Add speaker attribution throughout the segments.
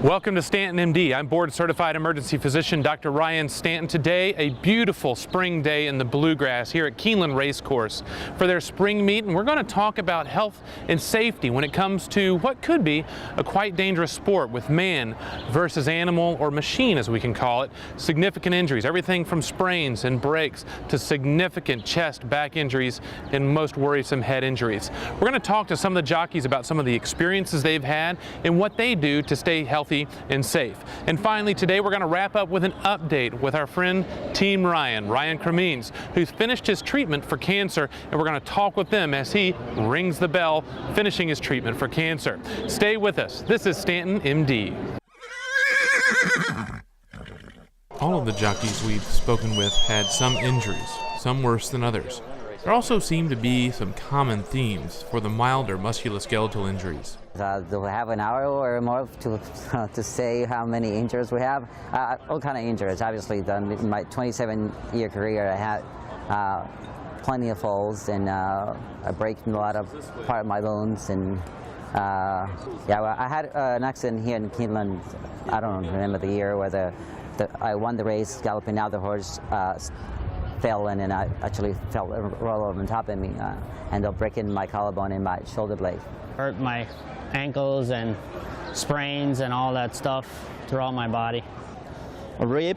Speaker 1: Welcome to StantonMD. I'm board certified emergency physician Dr. Ryan Stanton. Today, a beautiful spring day in the Bluegrass here at Keeneland Racecourse for their spring meet, and we're going to talk about health and safety when it comes to what could be a quite dangerous sport with man versus animal, or machine as we can call it. Significant injuries, everything from sprains and breaks to significant chest, back injuries, and most worrisome head injuries. We're going to talk to some of the jockeys about some of the experiences they've had and what they do to stay healthy and safe. And finally, today we're going to wrap up with an update with our friend Team Ryan Cremines, who's finished his treatment for cancer, and we're going to talk with them as he rings the bell, finishing his treatment for cancer. Stay with us. This is StantonMD. All of the jockeys we've spoken with had some injuries, some worse than others. There also seem to be some common themes for the milder musculoskeletal injuries.
Speaker 2: Do we have an hour or more to say how many injuries we have? All kind of injuries. Obviously, in my 27-year career, I had plenty of falls, and I break a lot of part of my bones. And yeah, I had an accident here in Keeneland. I don't remember the year where I won the race, galloping out the horse. Fell in, and I actually fell roll over on top of me, ended up breaking my collarbone and my shoulder blade.
Speaker 3: Hurt my ankles and sprains and all that stuff throughout my body.
Speaker 4: A rib?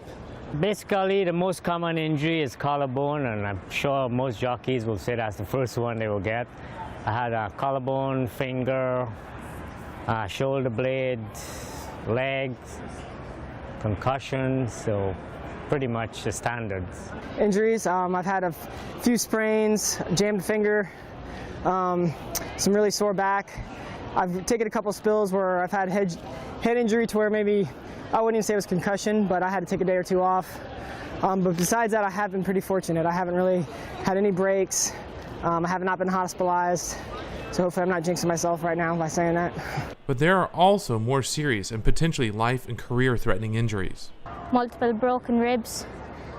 Speaker 5: Basically, the most common injury is collarbone, and I'm sure most jockeys will say that's the first one they will get. I had a collarbone, finger, shoulder blade, legs, concussions, so pretty much the standards.
Speaker 6: Injuries, I've had a few sprains, jammed finger, some really sore back. I've taken a couple spills where I've had head injury to where maybe, I wouldn't even say it was concussion, but I had to take a day or two off. But besides that, I have been pretty fortunate. I haven't really had any breaks. I have not been hospitalized. So hopefully I'm not jinxing myself right now by saying that.
Speaker 1: But there are also more serious and potentially life and career threatening injuries.
Speaker 7: Multiple broken ribs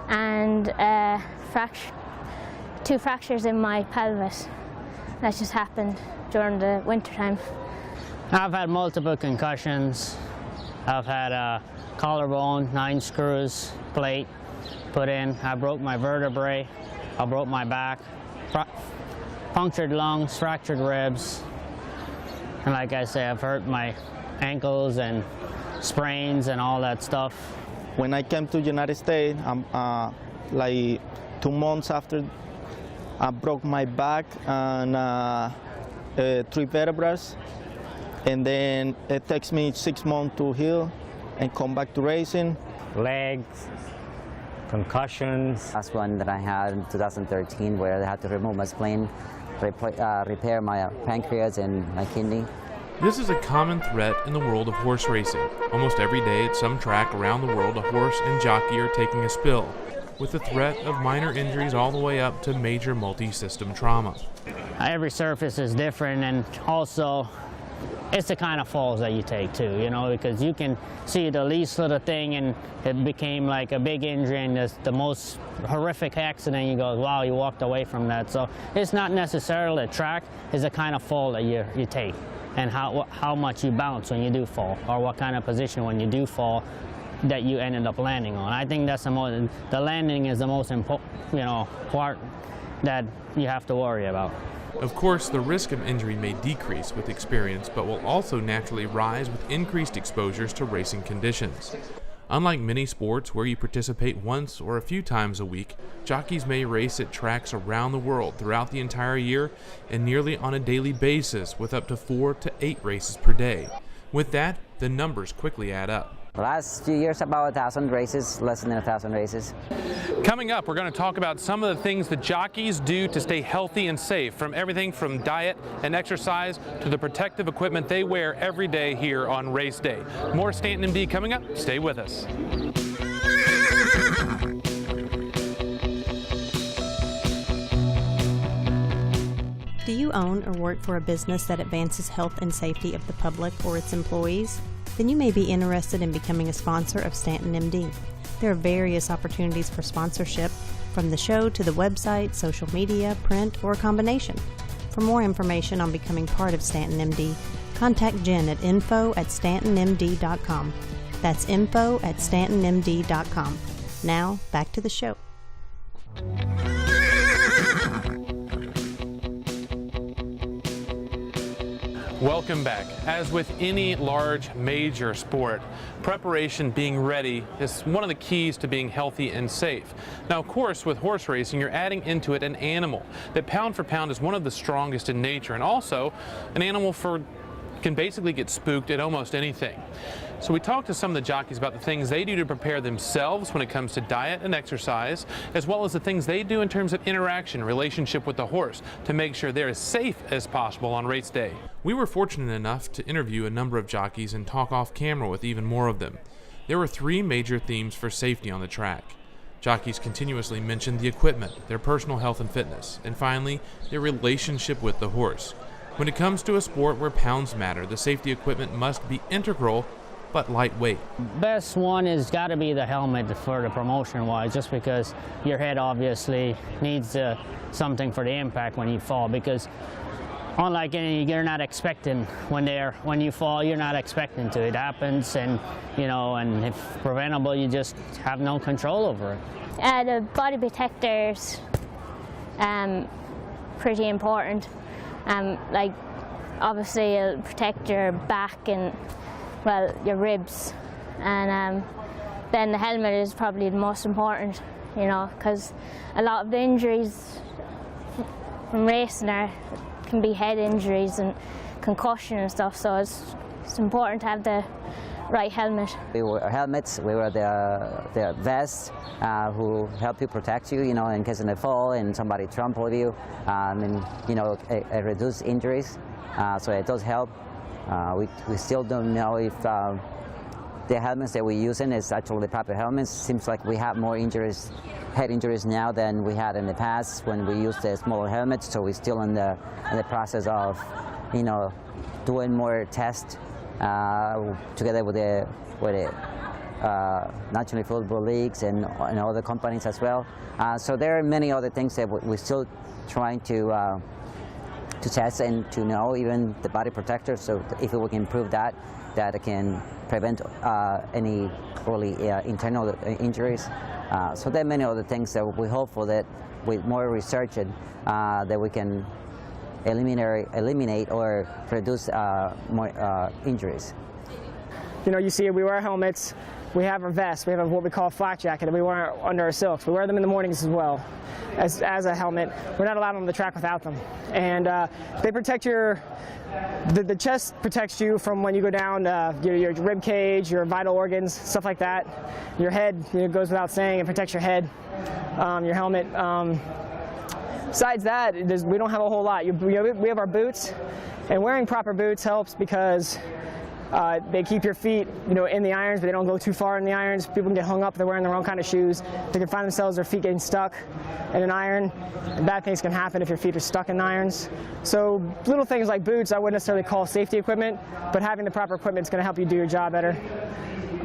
Speaker 7: and two fractures in my pelvis. That just happened during the winter time.
Speaker 3: I've had multiple concussions. I've had a collarbone, 9 screws, plate put in. I broke my vertebrae. I broke my back. Punctured lungs, fractured ribs. And like I say, I've hurt my ankles and sprains and all that stuff.
Speaker 4: When I came to the United States, like 2 months after, I broke my back and 3 vertebrae, and then it takes me 6 months to heal and come back to racing.
Speaker 5: Legs, concussions.
Speaker 2: Last one that I had in 2013, where I had to remove my spleen, repair my pancreas and my kidney.
Speaker 1: This is a common threat in the world of horse racing. Almost every day at some track around the world, a horse and jockey are taking a spill, with the threat of minor injuries all the way up to major multi-system trauma.
Speaker 3: Every surface is different, and also it's the kind of falls that you take too, you know, because you can see the least little thing and it became like a big injury, and it's the most horrific accident. You go, wow, you walked away from that. So it's not necessarily a track, it's the kind of fall that you take, and how much you bounce when you do fall, or what kind of position when you do fall that you ended up landing on. I think that's the landing is the most important, part that you have to worry about.
Speaker 1: Of course, the risk of injury may decrease with experience, but will also naturally rise with increased exposures to racing conditions. Unlike many sports where you participate once or a few times a week, jockeys may race at tracks around the world throughout the entire year and nearly on a daily basis, with up to 4 to 8 races per day. With that, the numbers quickly add up.
Speaker 2: The last few years, about 1,000 races, less than 1,000 races.
Speaker 1: Coming up, we're going to talk about some of the things that jockeys do to stay healthy and safe, from everything from diet and exercise to the protective equipment they wear every day here on race day. More StantonMD coming up. Stay with us.
Speaker 8: Do you own or work for a business that advances health and safety of the public or its employees? Then you may be interested in becoming a sponsor of StantonMD. There are various opportunities for sponsorship, from the show to the website, social media, print, or a combination. For more information on becoming part of StantonMD, Contact Jen at info@StantonMD.com. That's info@StantonMD.com. Now, back to the show.
Speaker 1: Welcome back. As with any large major sport, preparation, being ready, is one of the keys to being healthy and safe. Now, of course, with horse racing, you're adding into it an animal that pound for pound is one of the strongest in nature, and also an animal can basically get spooked at almost anything. So we talked to some of the jockeys about the things they do to prepare themselves when it comes to diet and exercise, as well as the things they do in terms of interaction, relationship with the horse, to make sure they're as safe as possible on race day. We were fortunate enough to interview a number of jockeys and talk off camera with even more of them. There were three major themes for safety on the track. Jockeys continuously mentioned the equipment, their personal health and fitness, and finally, their relationship with the horse. When it comes to a sport where pounds matter, the safety equipment must be integral but lightweight.
Speaker 3: Best one is got to be the helmet for the promotion wise, just because your head obviously needs something for the impact when you fall, because unlike any, you're not expecting when you fall, you're not expecting to. It happens, and and if preventable, you just have no control over it.
Speaker 7: The body protectors, pretty important. Like obviously it'll protect your back and your ribs, and then the helmet is probably the most important, because a lot of the injuries from racing can be head injuries and concussion and stuff, so it's important to have the right helmet.
Speaker 2: We wear helmets, we wear the vests who help you protect you, in case of a fall and somebody trample you, and reduce injuries. So it does help. We still don't know if the helmets that we're using is actually the proper helmets. Seems like we have more injuries, head injuries now than we had in the past when we used the smaller helmets. So we're still in the process of, doing more tests together with the National Football Leagues and other companies as well. So there are many other things that we're still trying to test and to know, even the body protector. So if we can improve that it can prevent any really internal injuries. So there are many other things that we're hopeful that with more research that we can eliminate or reduce more injuries.
Speaker 6: You see, we wear helmets, we have our vests, we have what we call a flak jacket that we wear under our silks. We wear them in the mornings as well as a helmet. We're not allowed on the track without them. And they protect the chest protects you from when you go down your rib cage, your vital organs, stuff like that. Your head, goes without saying, it protects your head, your helmet. Besides that, we don't have a whole lot. We have our boots, and wearing proper boots helps because they keep your feet, in the irons, but they don't go too far in the irons. People can get hung up if they're wearing the wrong kind of shoes. They can find themselves, their feet getting stuck in an iron. And bad things can happen if your feet are stuck in irons. So little things like boots, I wouldn't necessarily call safety equipment, but having the proper equipment is going to help you do your job better.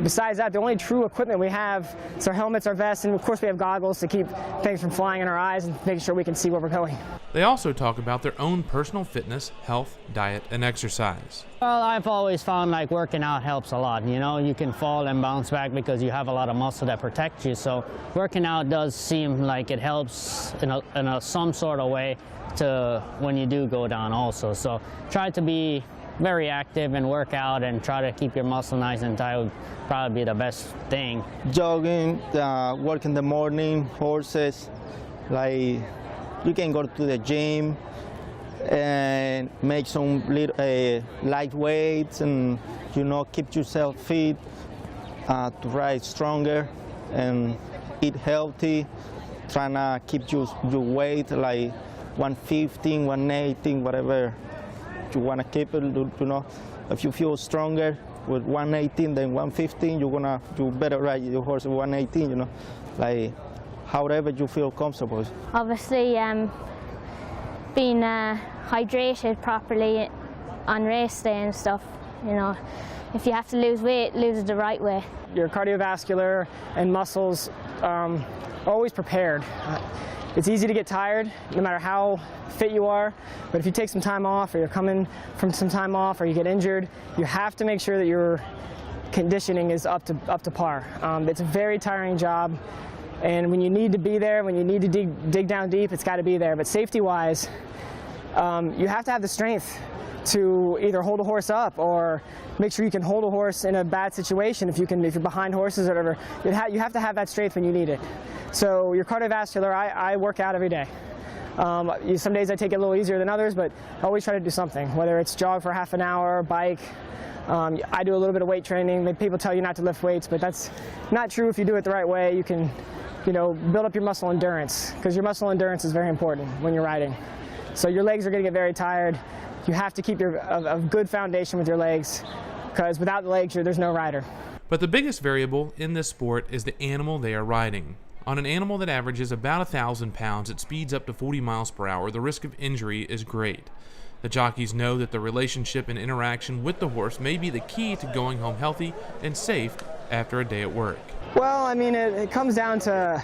Speaker 6: Besides that, the only true equipment we have is our helmets, our vests, and of course we have goggles to keep things from flying in our eyes and making sure we can see where we're going.
Speaker 1: They also talk about their own personal fitness, health, diet, and exercise.
Speaker 3: Well, I've always found like working out helps a lot. You can fall and bounce back because you have a lot of muscle that protects you. So working out does seem like it helps in some sort of way to when you do go down also. So try to be very active and work out and try to keep your muscle nice and tight would probably be the best thing.
Speaker 4: Jogging, work in the morning, horses, like you can go to the gym and make some little light weights and keep yourself fit to ride stronger and eat healthy, trying to keep your weight like 115, 118, whatever you want to keep it. If you feel stronger with 118 than 115, you better ride your horse at 118, like however you feel comfortable.
Speaker 7: Obviously, being hydrated properly on race day and stuff, if you have to lose weight, lose it the right way.
Speaker 6: Your cardiovascular and muscles are always prepared. It's easy to get tired, no matter how fit you are, but if you take some time off, or you're coming from some time off, or you get injured, you have to make sure that your conditioning is up to par. It's a very tiring job, and when you need to be there, when you need to dig down deep, it's got to be there. But safety-wise, you have to have the strength to either hold a horse up or make sure you can hold a horse in a bad situation. If you're behind horses or whatever, you have to have that strength when you need it. So your cardiovascular, I work out every day. Some days I take it a little easier than others, but I always try to do something, whether it's jog for half an hour, bike. I do a little bit of weight training. People tell you not to lift weights, but that's not true if you do it the right way. You can, build up your muscle endurance, because your muscle endurance is very important when you're riding. So your legs are going to get very tired. You have to keep a good foundation with your legs, because without the legs, there's no rider.
Speaker 1: But the biggest variable in this sport is the animal they are riding. On an animal that averages about 1,000 pounds at speeds up to 40 miles per hour, the risk of injury is great. The jockeys know that the relationship and interaction with the horse may be the key to going home healthy and safe after a day at work.
Speaker 6: Well, I mean, it comes down to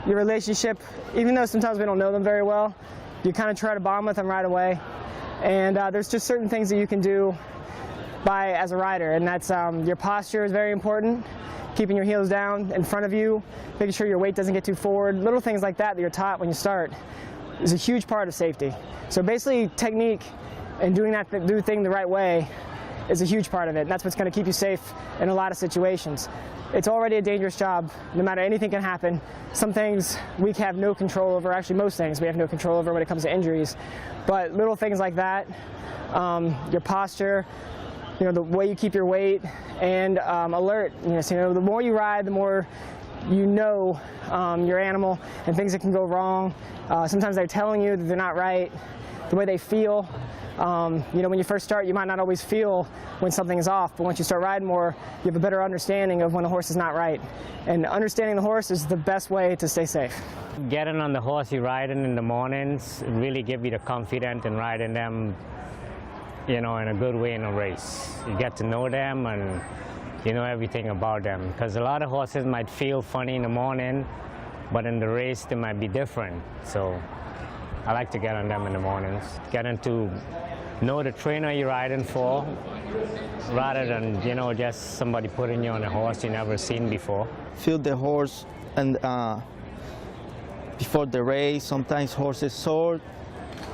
Speaker 6: your relationship. Even though sometimes we don't know them very well, you kind of try to bond with them right away. And there's just certain things that you can do as a rider, and that's your posture is very important. Keeping your heels down in front of you, making sure your weight doesn't get too forward. Little things like that you're taught when you start is a huge part of safety. So basically, technique and doing the thing the right way is a huge part of it, and that's what's going to keep you safe in a lot of situations. It's already a dangerous job. No matter, anything can happen. Some things we have no control over. Actually, most things we have no control over when it comes to injuries. But little things like that, your posture, the way you keep your weight, and alert. So, the more you ride, the more you know your animal and things that can go wrong. Sometimes they're telling you that they're not right. The way they feel. When you first start, you might not always feel when something is off, but once you start riding more, you have a better understanding of when the horse is not right. And understanding the horse is the best way to stay safe.
Speaker 5: Getting on the horse you're riding in the mornings really give you the confidence in riding them, in a good way in a race. You get to know them and you know everything about them. Because a lot of horses might feel funny in the morning, but in the race they might be different. So I like to get on them in the mornings. Getting to know the trainer you're riding for, rather than, just somebody putting you on a horse you never seen before.
Speaker 4: Feel the horse, and before the race, sometimes horses sore.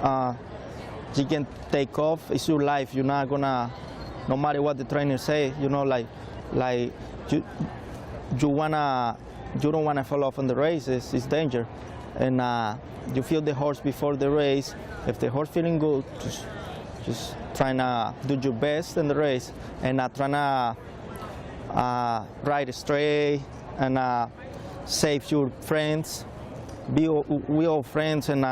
Speaker 4: You can take off. It's your life. You're not gonna, no matter what the trainer say, you don't wanna fall off in the races. It's danger, and you feel the horse before the race. If the horse feeling good, just trying to do your best in the race, and trying to ride straight and save your friends. We all friends, and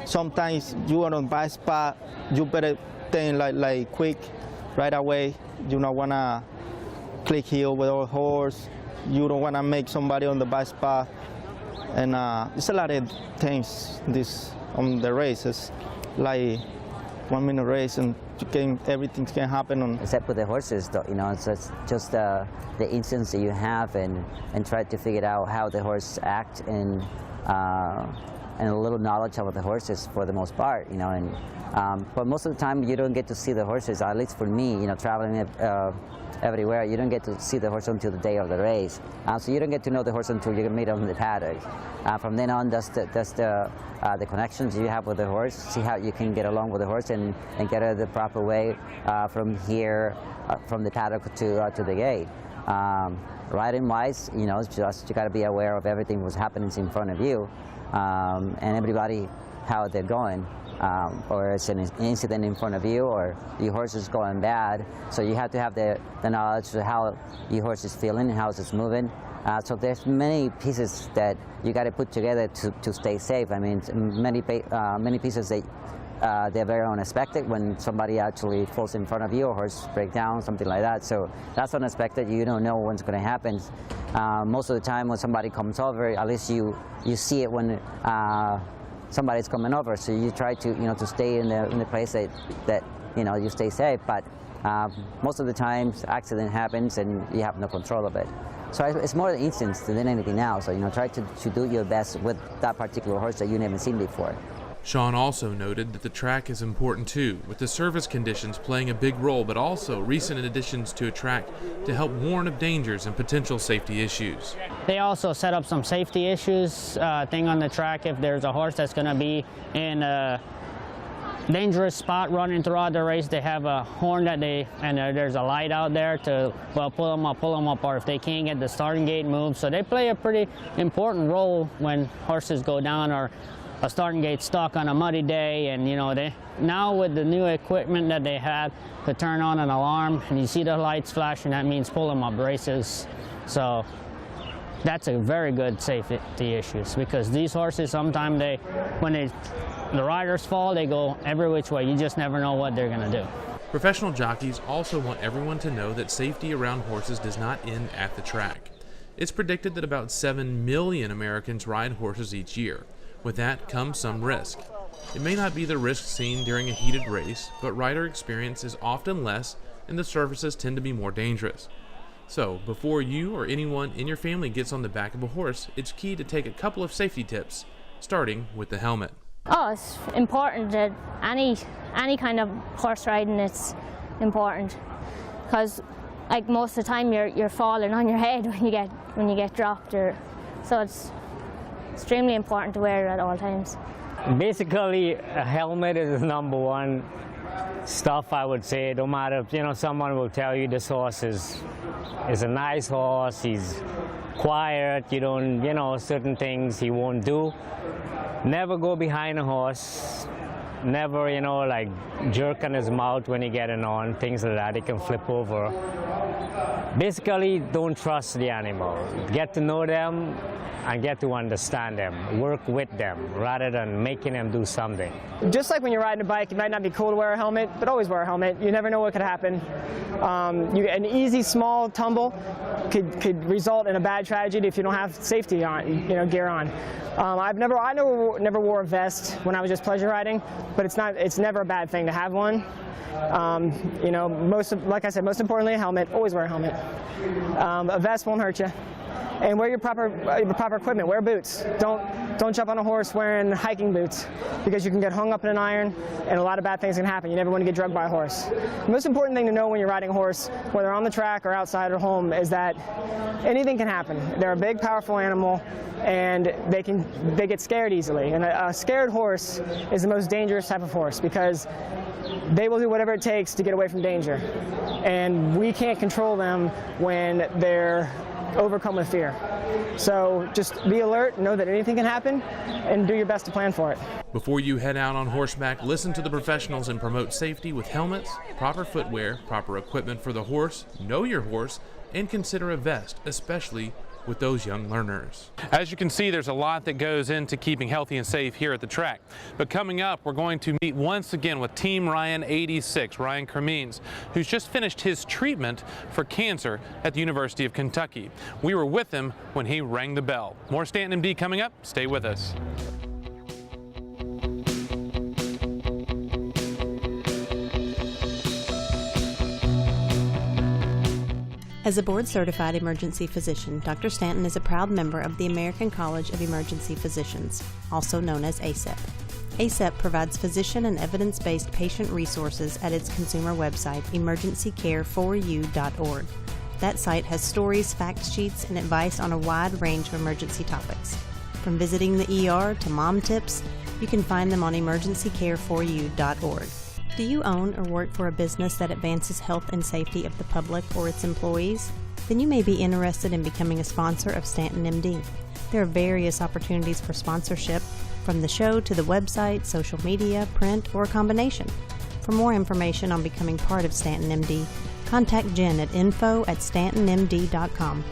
Speaker 4: sometimes you are on bad spot. You better think like quick, right away. You don't wanna click heel with our horse. You don't wanna make somebody on the bad spot. And it's a lot of things on the races, like 1 minute race, and everything can happen.
Speaker 2: Except with the horses, it's just the instincts that you have, and try to figure out how the horse act, and a little knowledge of the horses for the most part, but most of the time you don't get to see the horses. At least for me, traveling everywhere, you don't get to see the horse until the day of the race. So you don't get to know the horse until you meet on the paddock. From then on, that's the connections you have with the horse. See how you can get along with the horse and get it the proper way from here, from the paddock to the gate. Riding wise, just you got to be aware of everything that's happening in front of you, and everybody how they're going. Or it's an incident in front of you, or your horse is going bad. So you have to have the knowledge of how your horse is feeling, how it's moving. So there's many pieces that you got to put together to stay safe. I mean, many pieces that they're very unexpected when somebody actually falls in front of you, or horse break down, something like that. So that's unexpected. You don't know what's going to happen. Most of the time when somebody comes over, at least you see it when somebody's coming over. So you try to to stay in the place that you stay safe. But Most of the times, accident happens and you have no control of it. So it's more the instincts than anything else. So try to do your best with that particular horse that you never seen before.
Speaker 1: Sean also noted that the track is important too, with the surface conditions playing a big role, but also recent additions to a track to help warn of dangers and potential safety issues.
Speaker 3: They also set up some safety issues thing on the track. If there's a horse that's going to be in a dangerous spot running throughout the race, they have a horn that there's a light out there to, well, pull them up, or if they can't get the starting gate moved. So they play a pretty important role when horses go down or a starting gate stuck on a muddy day. And they now, with the new equipment that they have to turn on an alarm and you see the lights flashing, that means pull them up races. So that's a very good safety issues, because these horses sometimes when the riders fall, they go every which way. You just never know what they're going to do.
Speaker 1: Professional jockeys also want everyone to know that safety around horses does not end at the track. It's predicted that about 7 million Americans ride horses each year. With that comes some risk. It may not be the risk seen during a heated race, but rider experience is often less and the surfaces tend to be more dangerous. So, before you or anyone in your family gets on the back of a horse, it's key to take a couple of safety tips, starting with the helmet.
Speaker 7: Oh, it's important that any kind of horse riding, it's important, because like most of the time you're falling on your head when you get dropped, so it's extremely important to wear it at all times.
Speaker 5: Basically, a helmet is number one stuff, I would say. No matter if someone will tell you this horse is a nice horse, he's quiet, you don't certain things he won't do. Never go behind a horse. Never, like jerk on his mouth when you get on, things like that. He can flip over. Basically, don't trust the animal. Get to know them and get to understand them. Work with them rather than making them do something.
Speaker 6: Just like when you're riding a bike, it might not be cool to wear a helmet, but always wear a helmet. You never know what could happen. An easy, small tumble could result in a bad tragedy if you don't have safety on, gear on. I never wore a vest when I was just pleasure riding, but it's never a bad thing to have one. Like I said, most importantly, a helmet. Always wear a helmet. A vest won't hurt you. And wear your proper equipment. Wear boots. Don't jump on a horse wearing hiking boots, because you can get hung up in an iron and a lot of bad things can happen. You never want to get drugged by a horse. The most important thing to know when you're riding a horse, whether on the track or outside or home, is that anything can happen. They're a big, powerful animal, and they get scared easily. And a scared horse is the most dangerous type of horse, because they will do whatever it takes to get away from danger. And we can't control them when they're overcome with fear. So just be alert, know that anything can happen, and do your best to plan for it.
Speaker 1: Before you head out on horseback, listen to the professionals and promote safety with helmets, proper footwear, proper equipment for the horse, know your horse, and consider a vest, especially with those young learners. As you can see, there's a lot that goes into keeping healthy and safe here at the track. But coming up, we're going to meet once again with Team Ryan 86, Ryan Kermeans, who's just finished his treatment for cancer at the University of Kentucky. We were with him when he rang the bell. More StantonMD coming up. Stay with us.
Speaker 8: As a board-certified emergency physician, Dr. Stanton is a proud member of the American College of Emergency Physicians, also known as ACEP. ACEP provides physician and evidence-based patient resources at its consumer website, emergencycare4u.org. That site has stories, fact sheets, and advice on a wide range of emergency topics. From visiting the ER to mom tips, you can find them on emergencycare4u.org. Do you own or work for a business that advances health and safety of the public or its employees? Then you may be interested in becoming a sponsor of StantonMD. There are various opportunities for sponsorship, from the show to the website, social media, print, or a combination. For more information on becoming part of StantonMD, contact Jen at info@stantonmd.com.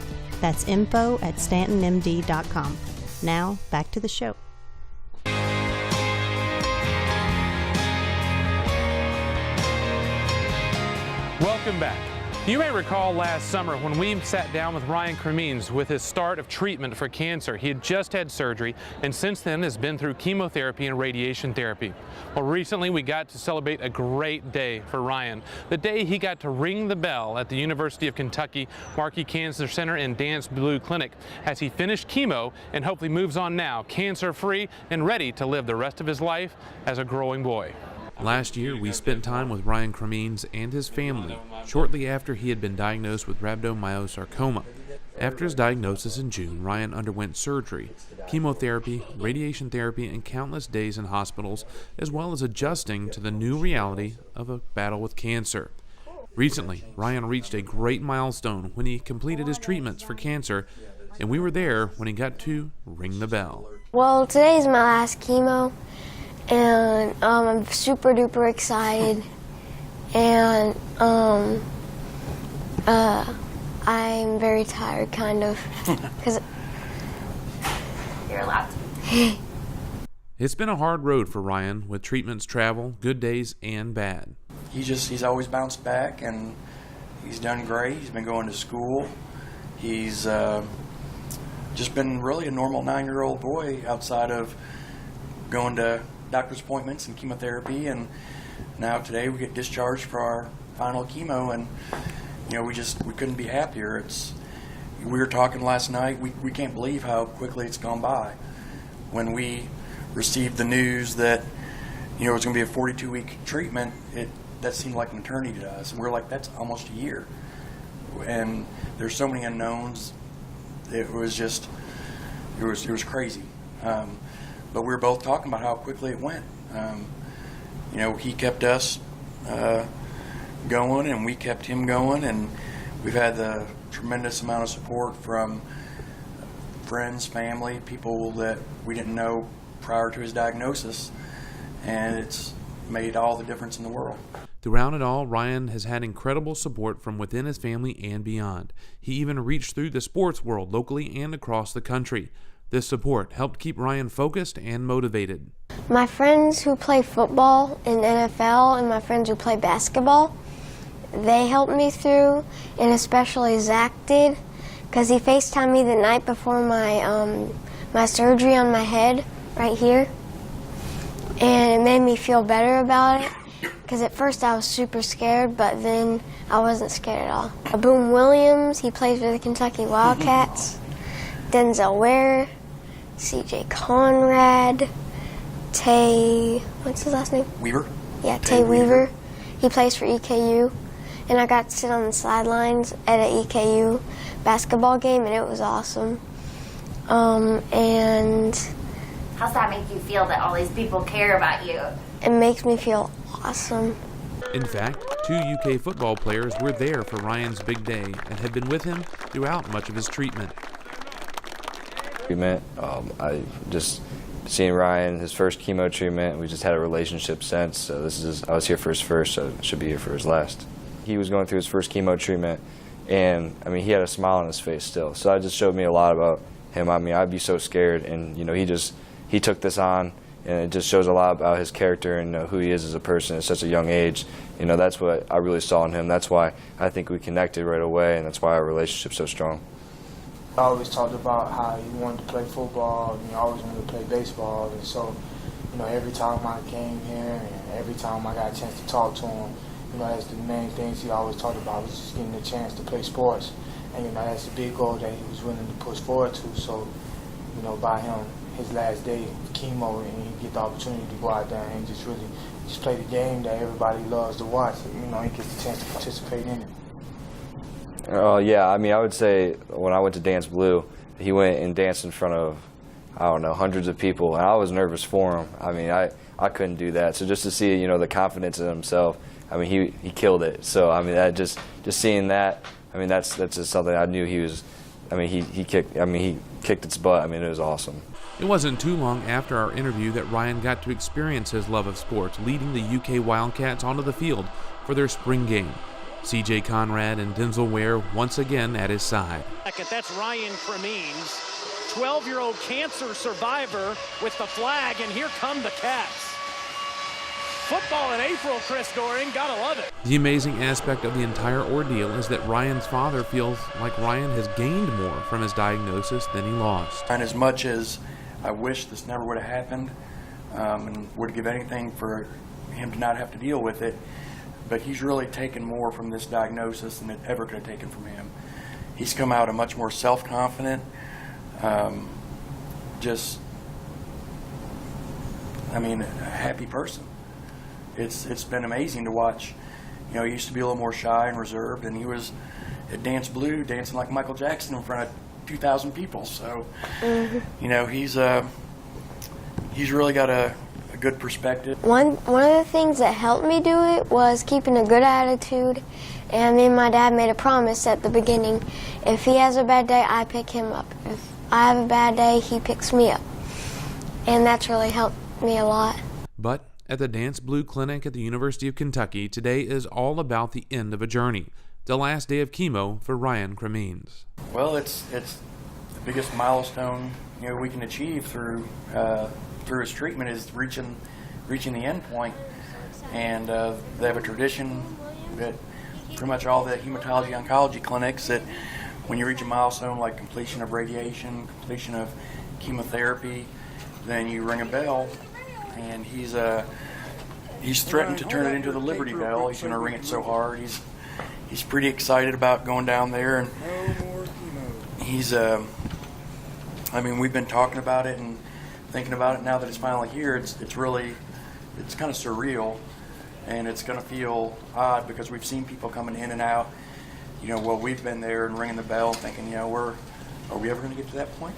Speaker 8: That's info@stantonmd.com. Now, back to the show.
Speaker 1: Welcome back. You may recall last summer when we sat down with Ryan Cremines with his start of treatment for cancer. He had just had surgery and since then has been through chemotherapy and radiation therapy. Well, recently we got to celebrate a great day for Ryan. The day he got to ring the bell at the University of Kentucky Markey Cancer Center and Dance Blue Clinic as he finished chemo and hopefully moves on now, cancer-free and ready to live the rest of his life as a growing boy.
Speaker 9: Last year, we spent time with Ryan Cremines and his family shortly after he had been diagnosed with rhabdomyosarcoma. After his diagnosis in June, Ryan underwent surgery, chemotherapy, radiation therapy, and countless days in hospitals, as well as adjusting to the new reality of a battle with cancer. Recently, Ryan reached a great milestone when he completed his treatments for cancer, and we were there when he got to ring the bell.
Speaker 10: Well, today's my last chemo. And I'm super duper excited, and I'm very tired, kind of, because you're allowed to.
Speaker 9: It's been a hard road for Ryan, with treatments, travel, good days, and bad.
Speaker 11: He's always bounced back, and he's done great. He's been going to school. He's just been really a normal 9-year-old boy outside of going to doctor's appointments and chemotherapy, and now today we get discharged for our final chemo, and we couldn't be happier. We were talking last night, we can't believe how quickly it's gone by. When we received the news that it was going to be a 42-week treatment, that seemed like an eternity to us, and we're like, that's almost a year, and there's so many unknowns. It was crazy. But we were both talking about how quickly it went. He kept us going, and we kept him going, and we've had a tremendous amount of support from friends, family, people that we didn't know prior to his diagnosis, and it's made all the difference in the world.
Speaker 9: Throughout it all, Ryan has had incredible support from within his family and beyond. He even reached through the sports world locally and across the country. This support helped keep Ryan focused and motivated.
Speaker 10: My friends who play football in NFL and my friends who play basketball, they helped me through, and especially Zach did, because he FaceTimed me the night before my surgery on my head right here, and it made me feel better about it, because at first I was super scared, but then I wasn't scared at all. Boom Williams, he plays for the Kentucky Wildcats. Denzel Ware, CJ Conrad, Tay, what's his last name?
Speaker 11: Weaver.
Speaker 10: Yeah, Tay Weaver. He plays for EKU. And I got to sit on the sidelines at an EKU basketball game, and it was awesome. And
Speaker 12: how's that make you feel that all these people care about you?
Speaker 10: It makes me feel awesome.
Speaker 9: In fact, 2 UK football players were there for Ryan's big day and had been with him throughout much of his treatment.
Speaker 13: I just seeing Ryan, his first chemo treatment, we just had a relationship since. So I was here for his first, so I should be here for his last. He was going through his first chemo treatment, and he had a smile on his face still. So it just showed me a lot about him. I'd be so scared, and he took this on, and it just shows a lot about his character and who he is as a person at such a young age. That's what I really saw in him. That's why I think we connected right away, and that's why our relationship's so strong.
Speaker 14: I always talked about how he wanted to play football, and he always wanted to play baseball, and so, every time I came here and every time I got a chance to talk to him, that's the main things he always talked about, was just getting the chance to play sports, and that's the big goal that he was willing to push forward to. So, by him, his last day of chemo, and he get the opportunity to go out there and just really just play the game that everybody loves to watch. He gets the chance to participate in it.
Speaker 13: Yeah, I would say when I went to Dance Blue, he went and danced in front of, hundreds of people, and I was nervous for him. I couldn't do that. So just to see, the confidence in himself, he killed it. So, that just seeing that, that's just something I knew he was, he kicked its butt. It was awesome.
Speaker 9: It wasn't too long after our interview that Ryan got to experience his love of sports, leading the UK Wildcats onto the field for their spring game. CJ Conrad and Denzel Ware once again at his side.
Speaker 15: That's Ryan Cremines, 12-year-old cancer survivor with the flag, and here come the Cats. football in April, Chris Doring. Gotta love it.
Speaker 9: The amazing aspect of the entire ordeal is that Ryan's father feels like Ryan has gained more from his diagnosis than he lost.
Speaker 11: And as much as I wish this never would have happened, and would give anything for him to not have to deal with it, but he's really taken more from this diagnosis than it ever could have taken from him. He's come out a much more self-confident, a happy person. It's been amazing to watch. You know, he used to be a little more shy and reserved, and he was at Dance Blue dancing like Michael Jackson in front of 2,000 people. So, you know, he's really got a good perspective.
Speaker 10: One of the things that helped me do it was keeping a good attitude, and me and my dad made a promise at the beginning. If he has a bad day, I pick him up. If I have a bad day, he picks me up. And that's really helped me a lot.
Speaker 9: But at the Dance Blue Clinic at the University of Kentucky, today is all about the end of a journey, the last day of chemo for Ryan Cremines.
Speaker 11: Well, it's the biggest milestone we can achieve through his treatment is reaching the end point. And they have a tradition that pretty much all the hematology oncology clinics that when you reach a milestone like completion of radiation, completion of chemotherapy, then you ring a bell. And he's threatened to turn it into the Liberty Bell. He's going to ring it so hard. He's pretty excited about going down there, and he's we've been talking about it and thinking about it. Now that it's finally here, it's kind of surreal, and it's going to feel odd because we've seen people coming in and out. Well, we've been there and ringing the bell, thinking, are we ever going to get to that point?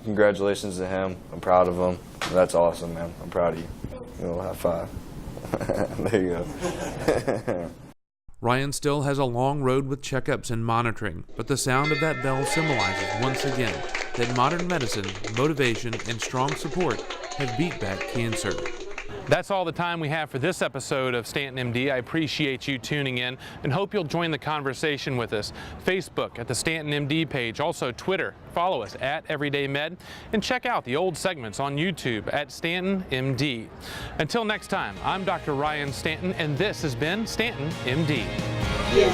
Speaker 13: Congratulations to him. I'm proud of him. That's awesome, man. I'm proud of you. High five. There you go.
Speaker 9: Ryan still has a long road with checkups and monitoring, but the sound of that bell symbolizes once again that modern medicine, motivation, and strong support have beat back cancer.
Speaker 1: That's all the time we have for this episode of StantonMD. I appreciate you tuning in and hope you'll join the conversation with us. Facebook at the StantonMD page, also Twitter. Follow us at EverydayMed, and check out the old segments on YouTube at StantonMD. Until next time, I'm Dr. Ryan Stanton, and this has been StantonMD.
Speaker 16: Yeah,